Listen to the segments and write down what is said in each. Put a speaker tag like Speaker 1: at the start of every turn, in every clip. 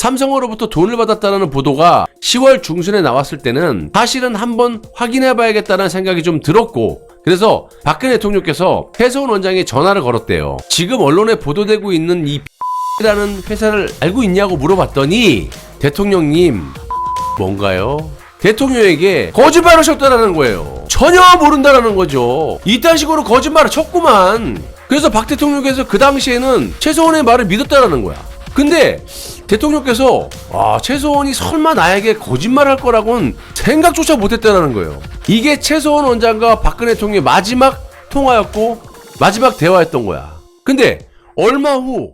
Speaker 1: 삼성으로부터 돈을 받았다는 보도가 10월 중순에 나왔을 때는 사실은 한번 확인해봐야겠다는 생각이 좀 들었고, 그래서 박근혜 대통령께서 최소원 원장에 전화를 걸었대요. 지금 언론에 보도되고 있는 이 라는 회사를 알고 있냐고 물어봤더니 대통령님 뭔가요? 대통령에게 거짓말을 하셨다라는 거예요. 전혀 모른다라는 거죠. 이딴 식으로 거짓말을 쳤구만. 그래서 박 대통령께서 그 당시에는 최소원의 말을 믿었다라는 거야. 근데 대통령께서 최소원이 설마 나에게 거짓말할 거라고는 생각조차 못했다라는 거예요. 이게 최소원 원장과 박근혜 대통령의 마지막 통화였고 마지막 대화였던 거야. 근데 얼마 후,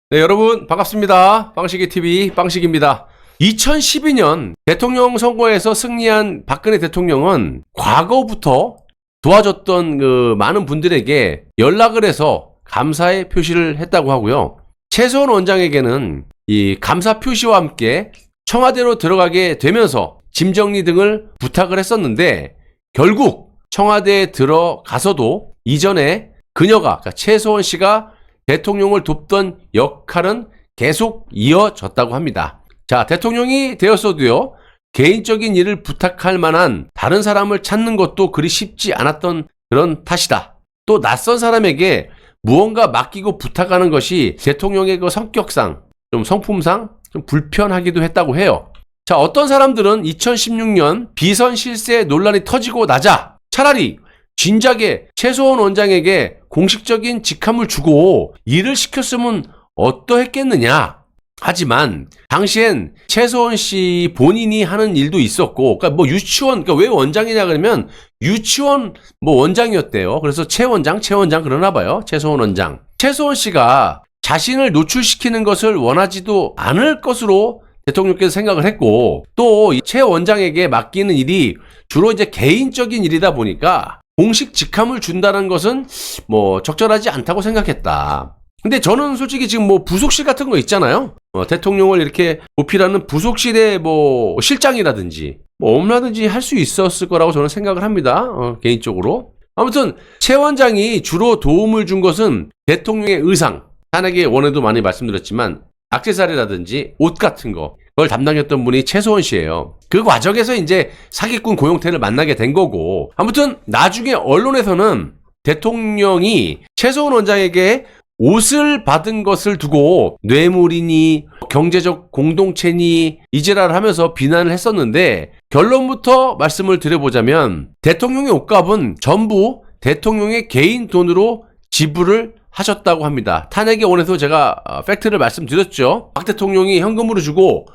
Speaker 1: 네, 여러분 반갑습니다. 빵식이TV 빵식입니다. 2012년 대통령 선거에서 승리한 박근혜 대통령은 과거부터 도와줬던 그 많은 분들에게 연락을 해서 감사의 표시를 했다고 하고요. 최소원 원장에게는 이 감사 표시와 함께 청와대로 들어가게 되면서 짐 정리 등을 부탁을 했었는데, 결국 청와대에 들어가서도 이전에 그녀가, 그러니까 최소원 씨가 대통령을 돕던 역할은 계속 이어졌다고 합니다. 자, 대통령이 되었어도요, 개인적인 일을 부탁할 만한 다른 사람을 찾는 것도 그리 쉽지 않았던 그런 탓이다. 또 낯선 사람에게 무언가 맡기고 부탁하는 것이 대통령의 그 성격상, 좀 성품상 좀 불편하기도 했다고 해요. 자, 어떤 사람들은 2016년 비선 실세 논란이 터지고 나자 차라리 진작에 최소원 원장에게 공식적인 직함을 주고 일을 시켰으면 어떠했겠느냐. 하지만 당시엔 최소원 씨 본인이 하는 일도 있었고, 그러니까 뭐 유치원, 그러니까 왜 원장이냐 그러면 유치원 뭐 원장이었대요. 그래서 최 원장 그러나 봐요. 최소원 원장. 최소원 씨가 자신을 노출시키는 것을 원하지도 않을 것으로 대통령께서 생각을 했고, 또 최 원장에게 맡기는 일이 주로 이제 개인적인 일이다 보니까 공식 직함을 준다는 것은 뭐 적절하지 않다고 생각했다. 근데 저는 솔직히 지금 뭐 부속실 같은 거 있잖아요. 대통령을 이렇게 보필하는 부속실의 뭐 실장이라든지 뭐 얼마든지 할 수 있었을 거라고 저는 생각을 합니다. 개인적으로. 아무튼 최 원장이 주로 도움을 준 것은 대통령의 의상, 탄핵의 원에도 많이 말씀드렸지만 액세서리라든지 옷 같은 거, 그걸 담당했던 분이 최소원 씨예요. 그 과정에서 이제 사기꾼 고용태를 만나게 된 거고, 아무튼 나중에 언론에서는 대통령이 최소원 원장에게 옷을 받은 것을 두고 뇌물이니 경제적 공동체니 이지랄을 하면서 비난을 했었는데, 결론부터 말씀을 드려보자면 대통령의 옷값은 전부 대통령의 개인 돈으로 지불을 하셨다고 합니다. 탄핵의 원에서 제가 팩트를 말씀드렸죠. 박 대통령이 현금으로 주고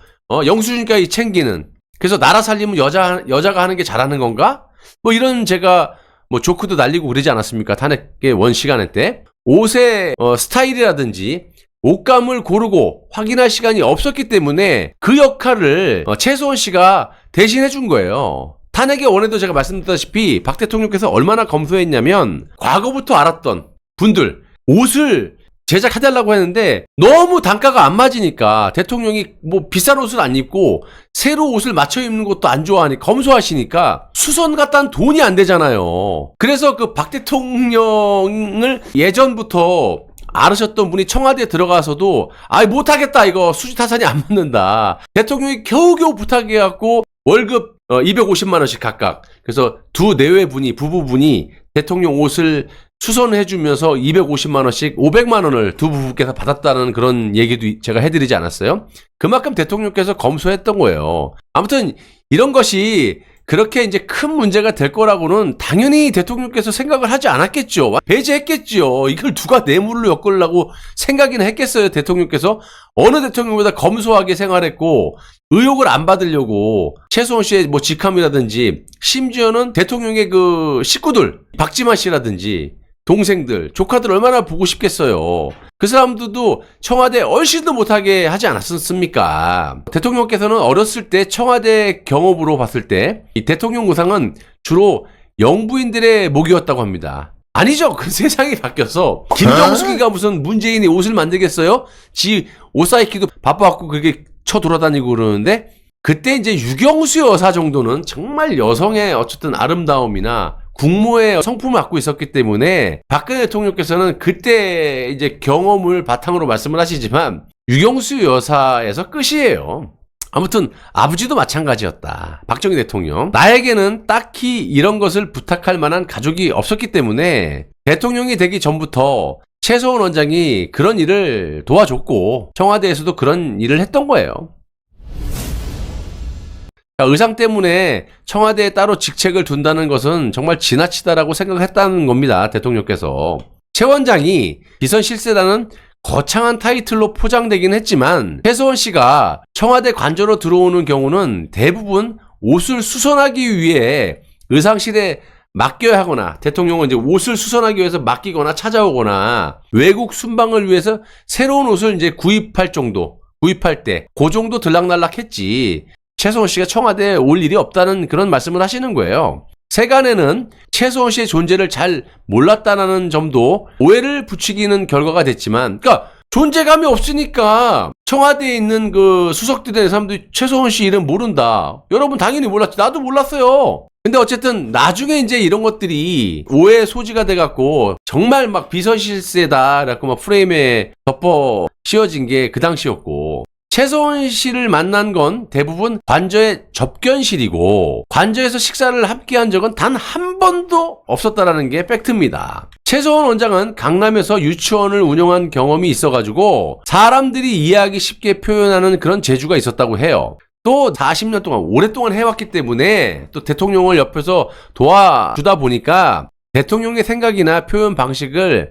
Speaker 1: 영수증까지 챙기는, 그래서 나라 살림은 여자가 하는 게 잘하는 건가? 뭐 이런 제가 뭐 조크도 날리고 그러지 않았습니까? 탄핵의 원 시간에 때. 옷의 스타일이라든지 옷감을 고르고 확인할 시간이 없었기 때문에 그 역할을 최소원 씨가 대신해 준 거예요. 탄핵의 원에도 제가 말씀드렸다시피 박 대통령께서 얼마나 검소했냐면, 과거부터 알았던 분들 옷을 제작해달라고 했는데 너무 단가가 안 맞으니까 대통령이 뭐 비싼 옷을 안 입고 새로 옷을 맞춰 입는 것도 안 좋아하니 검소하시니까 수선 갖다 돈이 안 되잖아요. 그래서 그 박 대통령을 예전부터 알으셨던 분이 청와대에 들어가서도 못하겠다, 이거 수지 타산이 안 맞는다. 대통령이 겨우겨우 부탁해갖고 월급 250만 원씩 각각, 그래서 두 내외분이, 부부분이 대통령 옷을 수선해주면서 250만 원씩 500만 원을 두 부부께서 받았다는 그런 얘기도 제가 해드리지 않았어요? 그만큼 대통령께서 검소했던 거예요. 아무튼 이런 것이 그렇게 이제 큰 문제가 될 거라고는 당연히 대통령께서 생각을 하지 않았겠죠. 배제했겠죠. 이걸 누가 뇌물로 엮으려고 생각이나 했겠어요. 대통령께서 어느 대통령보다 검소하게 생활했고 의혹을 안 받으려고 최소원 씨의 뭐 직함이라든지, 심지어는 대통령의 그 식구들, 박지만 씨라든지 동생들, 조카들 얼마나 보고 싶겠어요. 그 사람들도 청와대 얼씬도 못하게 하지 않았습니까? 대통령께서는 어렸을 때 청와대 경험으로 봤을 때 이 대통령 의상은 주로 영부인들의 목이었다고 합니다. 아니죠. 그 세상이 바뀌어서 김정숙이가 무슨 문재인이 옷을 만들겠어요? 지 옷 사입기도 바빠갖고 그렇게 쳐돌아다니고 그러는데, 그때 이제 유경수 여사 정도는 정말 여성의 어쨌든 아름다움이나 국모의 성품을 갖고 있었기 때문에 박근혜 대통령께서는 그때 이제 경험을 바탕으로 말씀을 하시지만, 유경수 여사에서 끝이에요. 아무튼 아버지도 마찬가지였다. 박정희 대통령. 나에게는 딱히 이런 것을 부탁할 만한 가족이 없었기 때문에 대통령이 되기 전부터 최소원 원장이 그런 일을 도와줬고 청와대에서도 그런 일을 했던 거예요. 의상 때문에 청와대에 따로 직책을 둔다는 것은 정말 지나치다라고 생각했다는 겁니다. 대통령께서. 최 원장이 비선 실세라는 거창한 타이틀로 포장되긴 했지만 최소원 씨가 청와대 관저로 들어오는 경우는 대부분 옷을 수선하기 위해 의상실에 맡겨야 하거나 대통령은 이제 옷을 수선하기 위해서 맡기거나 찾아오거나 외국 순방을 위해서 새로운 옷을 이제 구입할 때 그 정도 들락날락 했지 최소원 씨가 청와대에 올 일이 없다는 그런 말씀을 하시는 거예요. 세간에는 최소원 씨의 존재를 잘 몰랐다는 점도 오해를 부추기는 결과가 됐지만, 그러니까 존재감이 없으니까 청와대에 있는 그 수석들이 된 사람들이 최소원 씨 이름 모른다. 여러분 당연히 몰랐지. 나도 몰랐어요. 근데 어쨌든 나중에 이제 이런 것들이 오해의 소지가 돼갖고 정말 막 비서실세다라고 막 프레임에 덮어 씌워진 게 그 당시였고. 최소원 씨를 만난 건 대부분 관저의 접견실이고 관저에서 식사를 함께 한 적은 단 한 번도 없었다라는 게 팩트입니다. 최소원 원장은 강남에서 유치원을 운영한 경험이 있어가지고 사람들이 이해하기 쉽게 표현하는 그런 재주가 있었다고 해요. 또 40년 동안 오랫동안 해왔기 때문에 또 대통령을 옆에서 도와주다 보니까 대통령의 생각이나 표현 방식을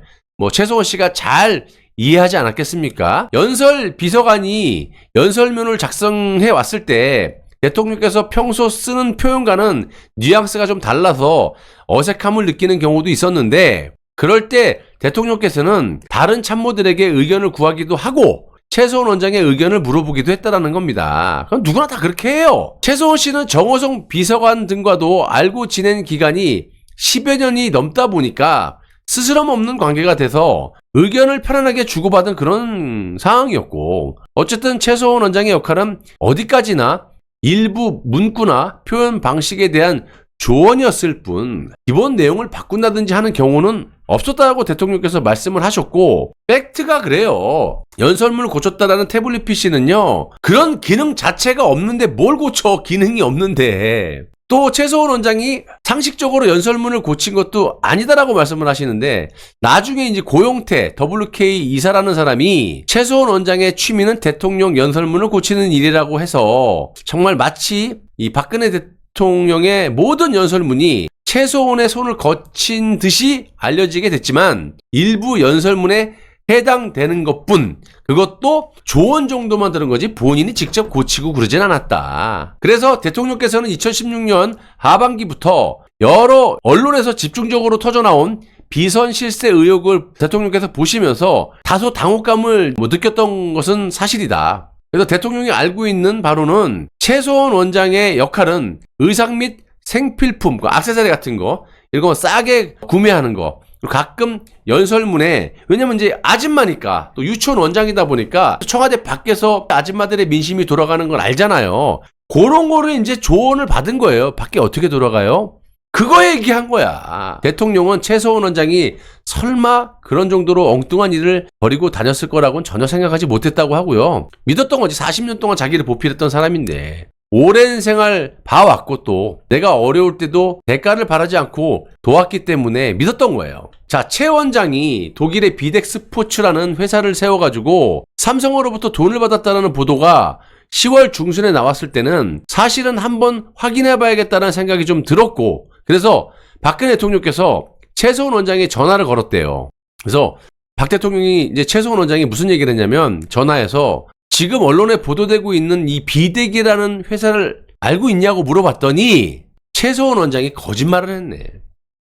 Speaker 1: 최소원 씨가 잘 이해하지 않았겠습니까? 연설 비서관이 연설문을 작성해 왔을 때 대통령께서 평소 쓰는 표현과는 뉘앙스가 좀 달라서 어색함을 느끼는 경우도 있었는데 그럴 때 대통령께서는 다른 참모들에게 의견을 구하기도 하고 최소원 원장의 의견을 물어보기도 했다라는 겁니다. 그럼 누구나 다 그렇게 해요. 최소원 씨는 정호성 비서관 등과도 알고 지낸 기간이 10여 년이 넘다 보니까 스스럼 없는 관계가 돼서 의견을 편안하게 주고받은 그런 상황이었고 어쨌든 최소원 원장의 역할은 어디까지나 일부 문구나 표현 방식에 대한 조언이었을 뿐 기본 내용을 바꾼다든지 하는 경우는 없었다고 대통령께서 말씀을 하셨고 팩트가 그래요. 연설문을 고쳤다라는 태블릿 PC는요 그런 기능 자체가 없는데 뭘 고쳐. 기능이 없는데. 또 최소원 원장이 상식적으로 연설문을 고친 것도 아니다라고 말씀을 하시는데 나중에 이제 고용태 WK 이사라는 사람이 최소원 원장의 취미는 대통령 연설문을 고치는 일이라고 해서 정말 마치 이 박근혜 대통령의 모든 연설문이 최소원의 손을 거친 듯이 알려지게 됐지만 일부 연설문에 해당되는 것뿐 그것도 조언 정도만 들은 거지 본인이 직접 고치고 그러진 않았다. 그래서 대통령께서는 2016년 하반기부터 여러 언론에서 집중적으로 터져나온 비선 실세 의혹을 대통령께서 보시면서 다소 당혹감을 느꼈던 것은 사실이다. 그래서 대통령이 알고 있는 바로는 최소원 원장의 역할은 의상 및 생필품, 액세서리 같은 거 이런 거 싸게 구매하는 거 가끔 연설문에 왜냐면 이제 아줌마니까 또 유치원 원장이다 보니까 청와대 밖에서 아줌마들의 민심이 돌아가는 걸 알잖아요. 그런 거를 이제 조언을 받은 거예요. 밖에 어떻게 돌아가요? 그거 얘기한 거야. 대통령은 최소원 원장이 설마 그런 정도로 엉뚱한 일을 벌이고 다녔을 거라고는 전혀 생각하지 못했다고 하고요. 믿었던 거지. 40년 동안 자기를 보필했던 사람인데 오랜 생활 봐왔고 또 내가 어려울 때도 대가를 바라지 않고 도왔기 때문에 믿었던 거예요. 자, 최 원장이 독일의 비덱스포츠라는 회사를 세워가지고 삼성으로부터 돈을 받았다는 보도가 10월 중순에 나왔을 때는 사실은 한번 확인해봐야겠다는 생각이 좀 들었고 그래서 박근혜 대통령께서 최소원 원장에 전화를 걸었대요. 그래서 박 대통령이 이제 최소원 원장이 무슨 얘기를 했냐면 전화해서 지금 언론에 보도되고 있는 이 비덱이라는 회사를 알고 있냐고 물어봤더니 최소원 원장이 거짓말을 했네.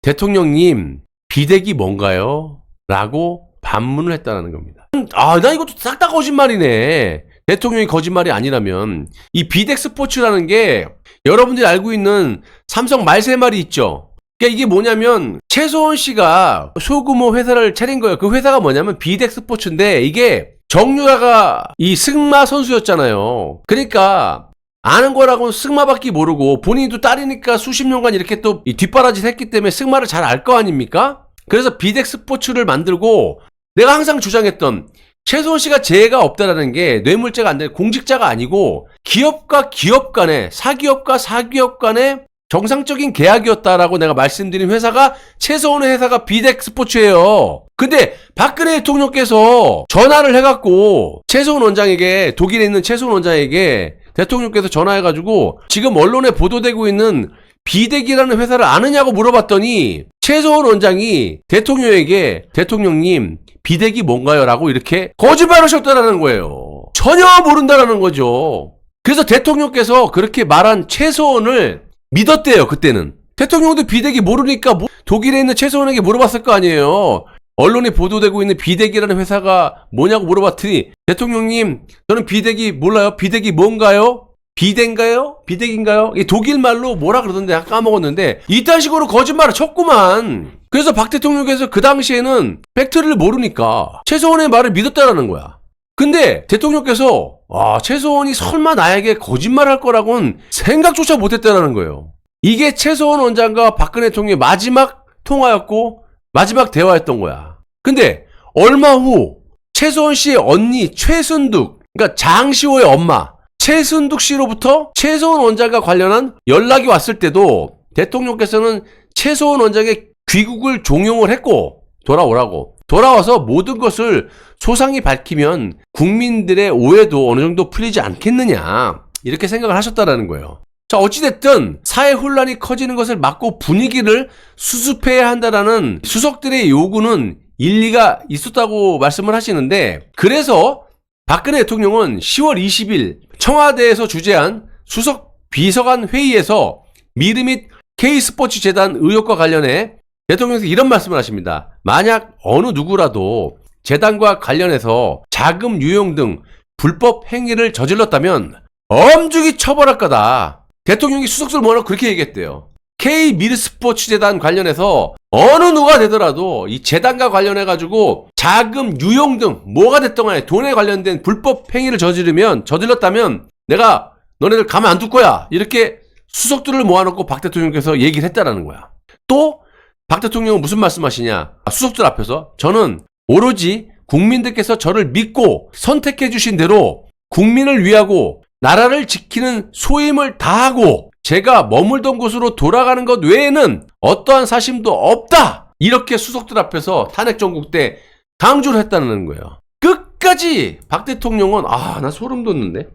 Speaker 1: 대통령님, 비덱이 뭔가요? 라고 반문을 했다는 겁니다. 나 이것도 싹 다 거짓말이네. 대통령이 거짓말이 아니라면 이 비덱 스포츠라는 게 여러분들이 알고 있는 삼성 말세말이 있죠. 그러니까 이게 뭐냐면 최소원 씨가 소규모 회사를 차린 거예요. 그 회사가 뭐냐면 비덱 스포츠인데 이게 정유라가 이 승마 선수였잖아요. 그러니까 아는 거라고는 승마밖에 모르고 본인도 딸이니까 수십 년간 이렇게 또 뒷바라지 했기 때문에 승마를 잘 알 거 아닙니까? 그래서 비덱 스포츠를 만들고 내가 항상 주장했던 최소원 씨가 죄가 없다라는 게 뇌물죄가 안 되는 공직자가 아니고 기업과 기업 간에 사기업과 사기업 간에 정상적인 계약이었다라고 내가 말씀드린 회사가 최소원의 회사가 비덱 스포츠예요. 근데 박근혜 대통령께서 전화를 해갖고 최소원 원장에게 독일에 있는 최소원 원장에게 대통령께서 전화해가지고 지금 언론에 보도되고 있는 비덱이라는 회사를 아느냐고 물어봤더니 최소원 원장이 대통령에게 대통령님 비덱이 뭔가요? 라고 이렇게 거짓말을 하셨다라는 거예요. 전혀 모른다라는 거죠. 그래서 대통령께서 그렇게 말한 최소원을 믿었대요. 그때는. 대통령도 비덱이 모르니까 독일에 있는 최소원에게 물어봤을 거 아니에요. 언론에 보도되고 있는 비덱이라는 회사가 뭐냐고 물어봤더니 대통령님 저는 비덱이 몰라요. 비덱이 뭔가요? 비덱인가요? 비덱인가요? 이 독일 말로 뭐라 그러던데 까먹었는데 이딴 식으로 거짓말을 쳤구만. 그래서 박 대통령께서 그 당시에는 팩트를 모르니까 최소원의 말을 믿었다라는 거야. 근데 대통령께서 최소원이 설마 나에게 거짓말할 거라고는 생각조차 못했다라는 거예요. 이게 최소원 원장과 박근혜 대통령의 마지막 통화였고 마지막 대화였던 거야. 근데 얼마 후 최소원 씨의 언니 최순득, 그러니까 장시호의 엄마 최순득 씨로부터 최소원 원장과 관련한 연락이 왔을 때도 대통령께서는 최소원 원장의 귀국을 종용을 했고 돌아오라고. 돌아와서 모든 것을 소상히 밝히면 국민들의 오해도 어느 정도 풀리지 않겠느냐 이렇게 생각을 하셨다라는 거예요. 자, 어찌됐든 사회 혼란이 커지는 것을 막고 분위기를 수습해야 한다라는 수석들의 요구는 일리가 있었다고 말씀을 하시는데, 그래서 박근혜 대통령은 10월 20일 청와대에서 주재한 수석 비서관 회의에서 미르 및 K스포츠 재단 의혹과 관련해 대통령께서 이런 말씀을 하십니다. 만약 어느 누구라도 재단과 관련해서 자금 유용 등 불법 행위를 저질렀다면 엄중히 처벌할 거다. 대통령이 수석들 모아놓고 그렇게 얘기했대요. K 미르스포츠 재단 관련해서 어느 누가 되더라도 이 재단과 관련해가지고 자금 유용 등 뭐가 됐던 간에 돈에 관련된 불법 행위를 저질렀다면 내가 너네들 가만 안 둘 거야. 이렇게 수석들을 모아놓고 박 대통령께서 얘기를 했다라는 거야. 또 박 대통령은 무슨 말씀하시냐? 수석들 앞에서 저는 오로지 국민들께서 저를 믿고 선택해 주신 대로 국민을 위하고 나라를 지키는 소임을 다하고 제가 머물던 곳으로 돌아가는 것 외에는 어떠한 사심도 없다. 이렇게 수석들 앞에서 탄핵 정국 때 강조를 했다는 거예요. 끝까지 박 대통령은 나 소름 돋는데.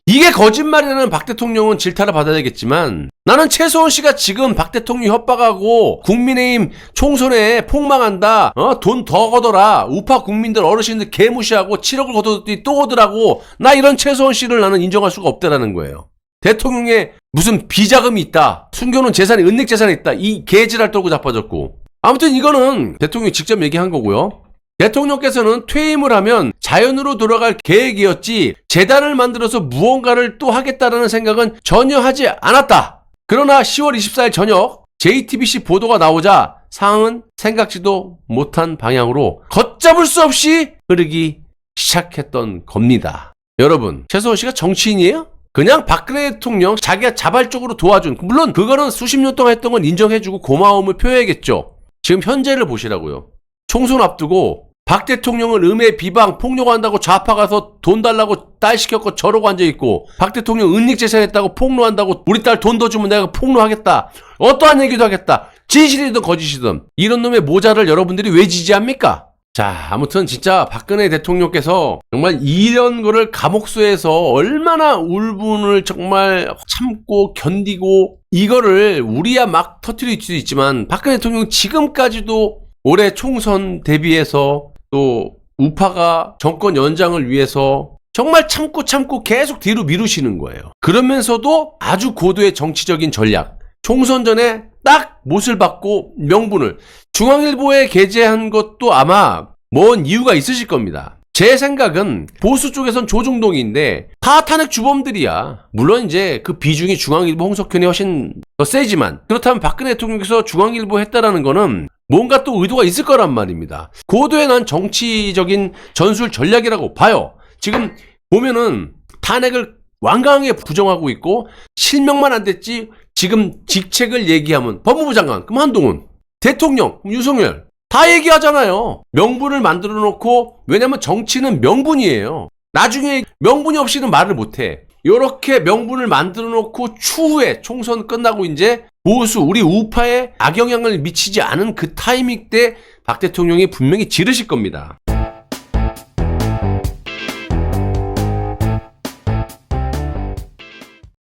Speaker 1: 이게 거짓말이라는 박 대통령은 질타를 받아야 되겠지만 나는 최소원 씨가 지금 박 대통령 협박하고 국민의힘 총선에 폭망한다. 돈 더 걷어라. 우파 국민들 어르신들 개무시하고 7억을 걷어들더니 또 오더라고. 나 이런 최소원 씨를 나는 인정할 수가 없다라는 거예요. 대통령의 무슨 비자금이 있다. 숨겨놓은 재산이 은닉 재산이 있다. 이 개지랄 떨고 자빠졌고. 아무튼 이거는 대통령이 직접 얘기한 거고요. 대통령께서는 퇴임을 하면 자연으로 돌아갈 계획이었지 재단을 만들어서 무언가를 또 하겠다라는 생각은 전혀 하지 않았다. 그러나 10월 24일 저녁 JTBC 보도가 나오자 상황은 생각지도 못한 방향으로 걷잡을 수 없이 흐르기 시작했던 겁니다. 여러분, 최소원 씨가 정치인이에요? 그냥 박근혜 대통령 자기가 자발적으로 도와준, 물론 그거는 수십 년 동안 했던 건 인정해주고 고마움을 표해야겠죠. 지금 현재를 보시라고요. 총선 앞두고 박 대통령을 음해 비방 폭로한다고 좌파 가서 돈 달라고 딸 시켰고 저러고 앉아있고 박 대통령 은닉 재산했다고 폭로한다고 우리 딸 돈 더 주면 내가 폭로하겠다. 어떠한 얘기도 하겠다. 진실이든 거짓이든 이런 놈의 모자를 여러분들이 왜 지지합니까? 자, 아무튼 진짜 박근혜 대통령께서 정말 이런 거를 감옥소에서 얼마나 울분을 정말 참고 견디고 이거를 우리야 막 터뜨릴 수 있지만 박근혜 대통령 지금까지도 올해 총선 대비해서 또 우파가 정권 연장을 위해서 정말 참고 계속 뒤로 미루시는 거예요. 그러면서도 아주 고도의 정치적인 전략. 총선 전에 딱 못을 받고 명분을 중앙일보에 게재한 것도 아마 뭔 이유가 있으실 겁니다. 제 생각은 보수 쪽에선 조중동인데 다 탄핵 주범들이야. 물론 이제 그 비중이 중앙일보 홍석현이 훨씬 더 세지만 그렇다면 박근혜 대통령께서 중앙일보 했다라는 거는 뭔가 또 의도가 있을 거란 말입니다. 고도의 난 정치적인 전술 전략이라고 봐요. 지금 보면은 탄핵을 완강하게 부정하고 있고 실명만 안 됐지 지금 직책을 얘기하면 법무부 장관 그럼 한동훈, 대통령 그럼 윤석열, 다 얘기하잖아요. 명분을 만들어 놓고, 왜냐면 정치는 명분이에요. 나중에 명분이 없이는 말을 못해. 이렇게 명분을 만들어 놓고 추후에 총선 끝나고 이제 보수 우리 우파에 악영향을 미치지 않은 그 타이밍 때 박 대통령이 분명히 지르실 겁니다.